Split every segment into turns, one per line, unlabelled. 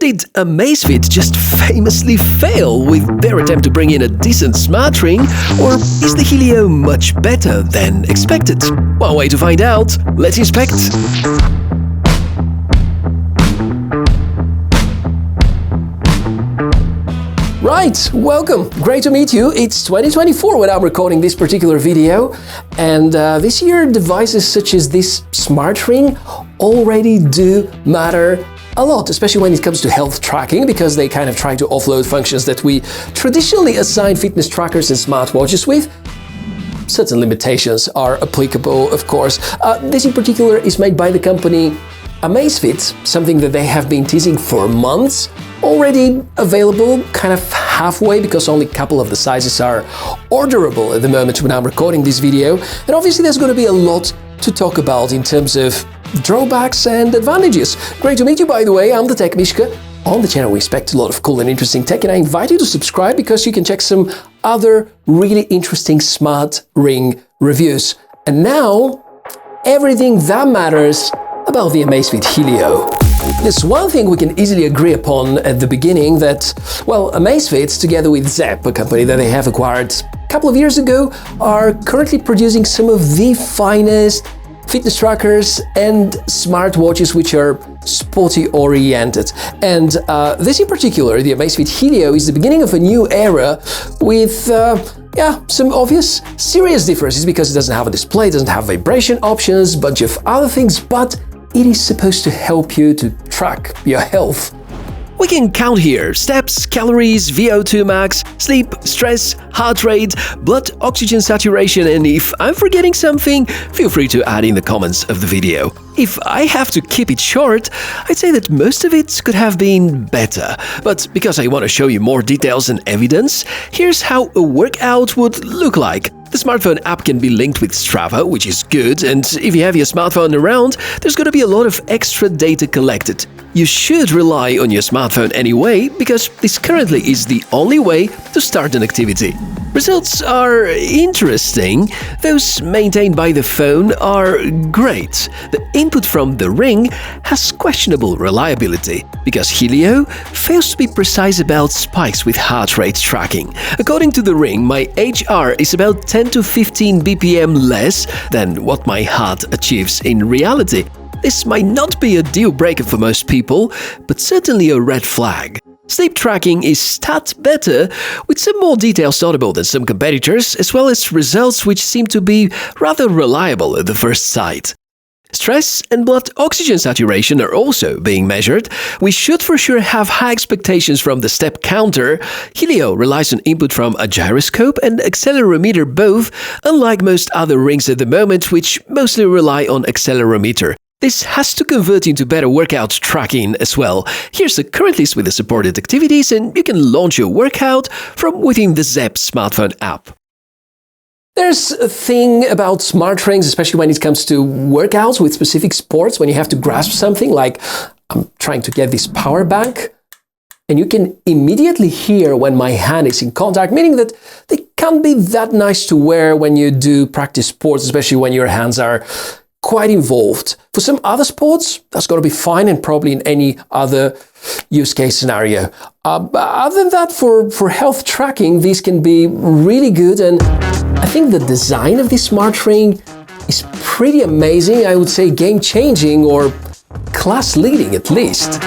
Did Amazfit just famously fail with their attempt to bring in a decent smart ring, or is the Helio much better than expected? One way to find out, let's inspect. Right, welcome! Great to meet you. It's 2024 when I'm recording this particular video, and this year devices such as this smart ring already do matter a lot, especially when it comes to health tracking, because they kind of try to offload functions that we traditionally assign fitness trackers and smartwatches with. Certain limitations are applicable, of course. This in particular is made by the company Amazfit, something that they have been teasing for months, already available kind of halfway because only a couple of the sizes are orderable at the moment when I'm recording this video. And obviously there's going to be a lot to talk about in terms of drawbacks and advantages. Great to meet you, by the way. I'm the TechMishka. On the channel we expect a lot of cool and interesting tech, and I invite you to subscribe because you can check some other really interesting smart ring reviews. And now, everything that matters about the Amazfit Helio. There's one thing we can easily agree upon at the beginning, that, well, Amazfit, together with Zepp, a company that they have acquired a couple of years ago, are currently producing some of the finest fitness trackers and smartwatches which are sporty oriented. And this in particular, the Amazfit Helio, is the beginning of a new era with some obvious serious differences, because it doesn't have a display, doesn't have vibration options, bunch of other things, but it is supposed to help you to track your health. We can count here steps, calories, VO2 max, sleep, stress, heart rate, blood oxygen saturation, and if I'm forgetting something, feel free to add in the comments of the video. If I have to keep it short, I'd say that most of it could have been better. But because I want to show you more details and evidence, here's how a workout would look like. The smartphone app can be linked with Strava, which is good, and if you have your smartphone around, there's going to be a lot of extra data collected. You should rely on your smartphone anyway, because this currently is the only way to start an activity. Results are interesting. Those maintained by the phone are great. The input from the ring has questionable reliability, because Helio fails to be precise about spikes with heart rate tracking. According to the ring, my HR is about 10 to 15 BPM less than what my heart achieves in reality. This might not be a deal breaker for most people, but certainly a red flag. Sleep tracking is stat better, with some more details notable than some competitors, as well as results which seem to be rather reliable at the first sight. Stress and blood oxygen saturation are also being measured. We should for sure have high expectations from the step counter. Helio relies on input from a gyroscope and accelerometer both, unlike most other rings at the moment, which mostly rely on accelerometer. This has to convert into better workout tracking as well. Here's the current list with the supported activities, and you can launch your workout from within the Zepp smartphone app. There's a thing about smart rings, especially when it comes to workouts with specific sports, when you have to grasp something like, I'm trying to get this power bank, and you can immediately hear when my hand is in contact, meaning that they can't be that nice to wear when you do practice sports, especially when your hands are quite involved. For some other sports, that's going to be fine, and probably in any other use case scenario. But other than that, for health tracking, these can be really good, and I think the design of this smart ring is pretty amazing. I would say game-changing, or class-leading at least.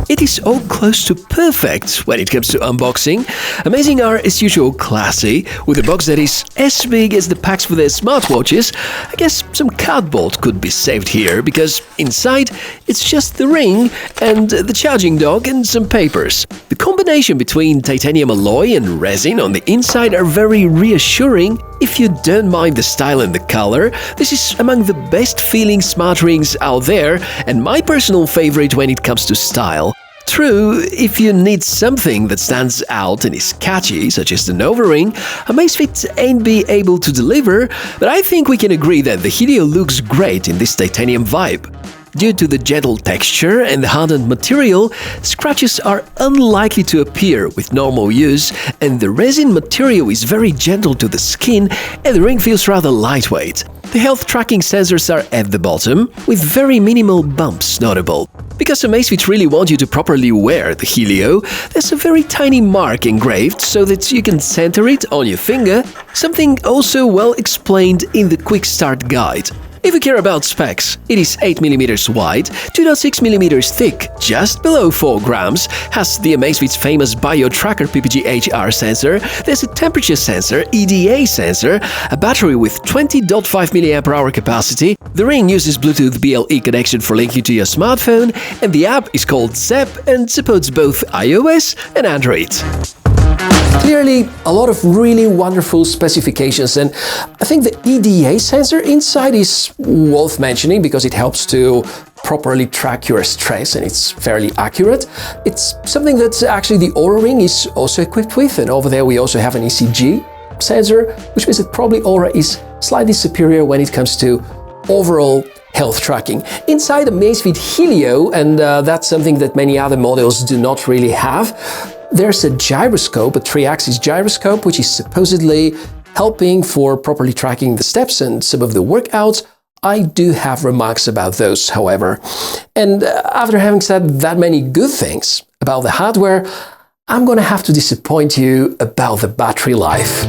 It is all close to perfect when it comes to unboxing. Amazing are, as usual, classy, with a box that is as big as the packs for their smartwatches. I guess some cardboard could be saved here, because inside it's just the ring and the charging dock and some papers. The combination between titanium alloy and resin on the inside are very reassuring. If you don't mind the style and the color, this is among the best feeling smart rings out there, and my personal favorite when it comes to style. True, if you need something that stands out and is catchy, such as the Nova Ring, Amazfit ain't be able to deliver, but I think we can agree that the Helio looks great in this titanium vibe. Due to the gentle texture and the hardened material, scratches are unlikely to appear with normal use, and the resin material is very gentle to the skin and the ring feels rather lightweight. The health tracking sensors are at the bottom, with very minimal bumps notable. Because Amazfit really want you to properly wear the Helio, there's a very tiny mark engraved so that you can center it on your finger, something also well explained in the Quick Start guide. If you care about specs, it is 8mm wide, 2.6mm thick, just below 4 grams, has the Amazfit's famous BioTracker PPG HR sensor, there's a temperature sensor, EDA sensor, a battery with 20.5 mAh capacity, the ring uses Bluetooth BLE connection for linking to your smartphone, and the app is called Zep and supports both iOS and Android. Clearly, a lot of really wonderful specifications, and I think the EDA sensor inside is worth mentioning because it helps to properly track your stress and it's fairly accurate. It's something that actually the Oura ring is also equipped with, and over there we also have an ECG sensor, which means that probably Oura is slightly superior when it comes to overall health tracking. Inside the Amazfit Helio, and that's something that many other models do not really have, there's a gyroscope, a 3-axis gyroscope, which is supposedly helping for properly tracking the steps and some of the workouts. I do have remarks about those, however. And after having said that many good things about the hardware, I'm gonna have to disappoint you about the battery life.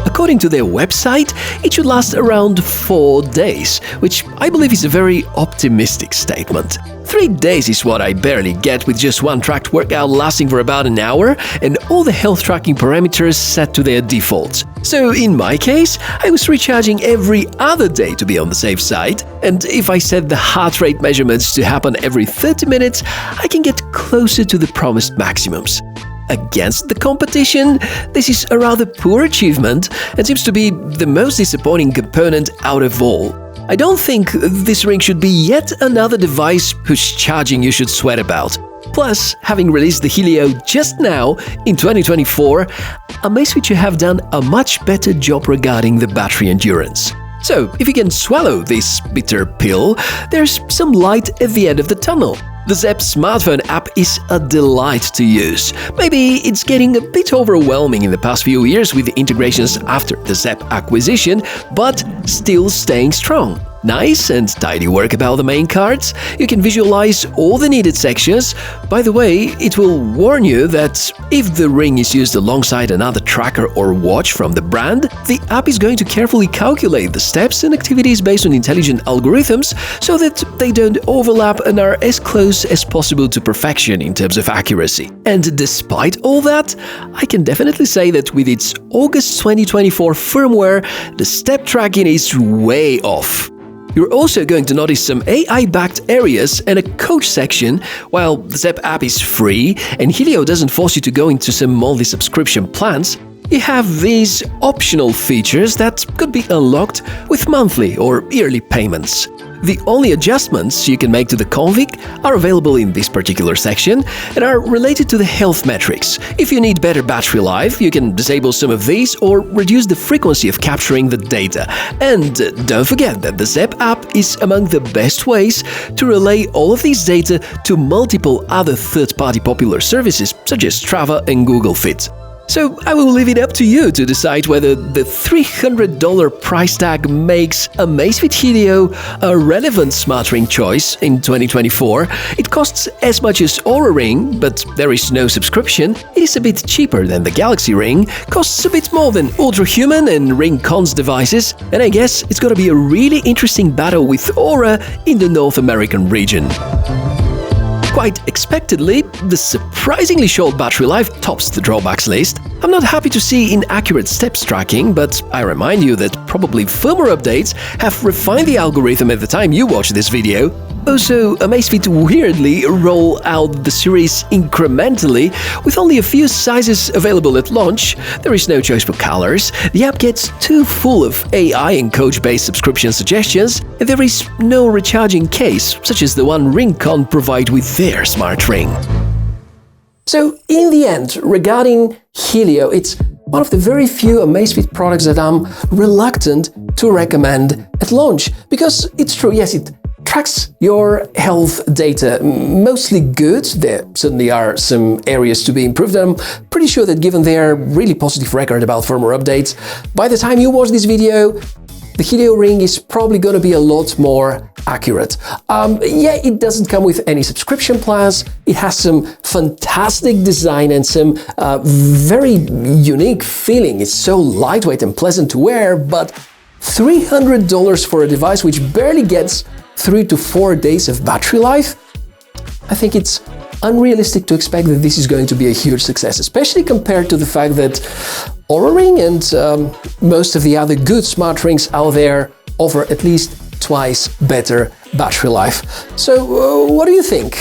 According to their website, it should last around 4 days, which I believe is a very optimistic statement. 3 days is what I barely get with just one tracked workout lasting for about an hour and all the health tracking parameters set to their defaults. So in my case, I was recharging every other day to be on the safe side, and if I set the heart rate measurements to happen every 30 minutes, I can get closer to the promised maximums. Against the competition, this is a rather poor achievement and seems to be the most disappointing component out of all. I don't think this ring should be yet another device whose charging you should sweat about. Plus, having released the Helio just now, in 2024, Amazfit should have done a much better job regarding the battery endurance. So, if you can swallow this bitter pill, there's some light at the end of the tunnel. The Zep smartphone app is a delight to use. Maybe it's getting a bit overwhelming in the past few years with the integrations after the Zep acquisition, but still staying strong. Nice and tidy work about the main cards. You can visualize all the needed sections. By the way, it will warn you that if the ring is used alongside another tracker or watch from the brand, the app is going to carefully calculate the steps and activities based on intelligent algorithms so that they don't overlap and are as close as possible to perfection in terms of accuracy. And despite all that, I can definitely say that with its August 2024 firmware, the step tracking is way off. You're also going to notice some AI-backed areas and a coach section. While the Zep app is free and Helio doesn't force you to go into some monthly subscription plans, you have these optional features that could be unlocked with monthly or yearly payments. The only adjustments you can make to the config are available in this particular section and are related to the health metrics. If you need better battery life, you can disable some of these or reduce the frequency of capturing the data. And don't forget that the Zep app is among the best ways to relay all of these data to multiple other third-party popular services such as Strava and Google Fit. So I will leave it up to you to decide whether the $300 price tag makes Amazfit Helio a relevant smart ring choice in 2024. It costs as much as Oura Ring, but there is no subscription. It is a bit cheaper than the Galaxy Ring, costs a bit more than Ultrahuman and Ring Cons devices, and I guess it's gonna be a really interesting battle with Oura in the North American region. Quite expectedly, the surprisingly short battery life tops the drawbacks list. I'm not happy to see inaccurate steps tracking, but I remind you that probably firmware updates have refined the algorithm at the time you watch this video. Also, Amazfit weirdly roll out the series incrementally, with only a few sizes available at launch. There is no choice for colors, the app gets too full of AI and coach-based subscription suggestions, and there is no recharging case, such as the one Ringcon provide with their smart ring. So, in the end, regarding Helio, it's one of the very few Amazfit products that I'm reluctant to recommend at launch. Because it's true, yes, it tracks your health data mostly good. There certainly are some areas to be improved. I'm pretty sure that given their really positive record about firmware updates, by the time you watch this video, the the Helio Ring is probably going to be a lot more accurate. Yeah, it doesn't come with any subscription plans. It has some fantastic design and some very unique feeling. It's so lightweight and pleasant to wear, but $300 for a device which barely gets 3 to 4 days of battery life? I think it's unrealistic to expect that this is going to be a huge success, especially compared to the fact that Oura Ring and most of the other good smart rings out there offer at least twice better battery life. So what do you think?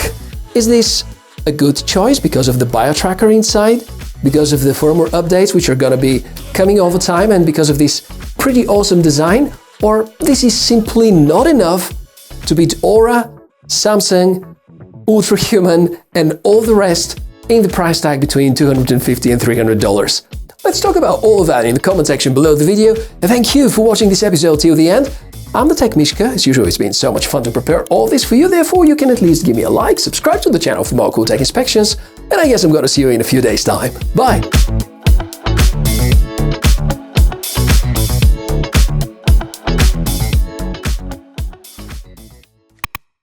Is this a good choice because of the bio-tracker inside, because of the firmware updates which are gonna be coming over time, and because of this pretty awesome design? Or this is simply not enough to beat Oura, Samsung, Ultrahuman, and all the rest in the price tag between $250 and $300? Let's talk about all of that in the comment section below the video, and thank you for watching this episode till the end. I'm the TechMishka. As usual, it's been so much fun to prepare all this for you, therefore you can at least give me a like, subscribe to the channel for more cool tech inspections, and I guess I'm gonna see you in a few days' time. Bye!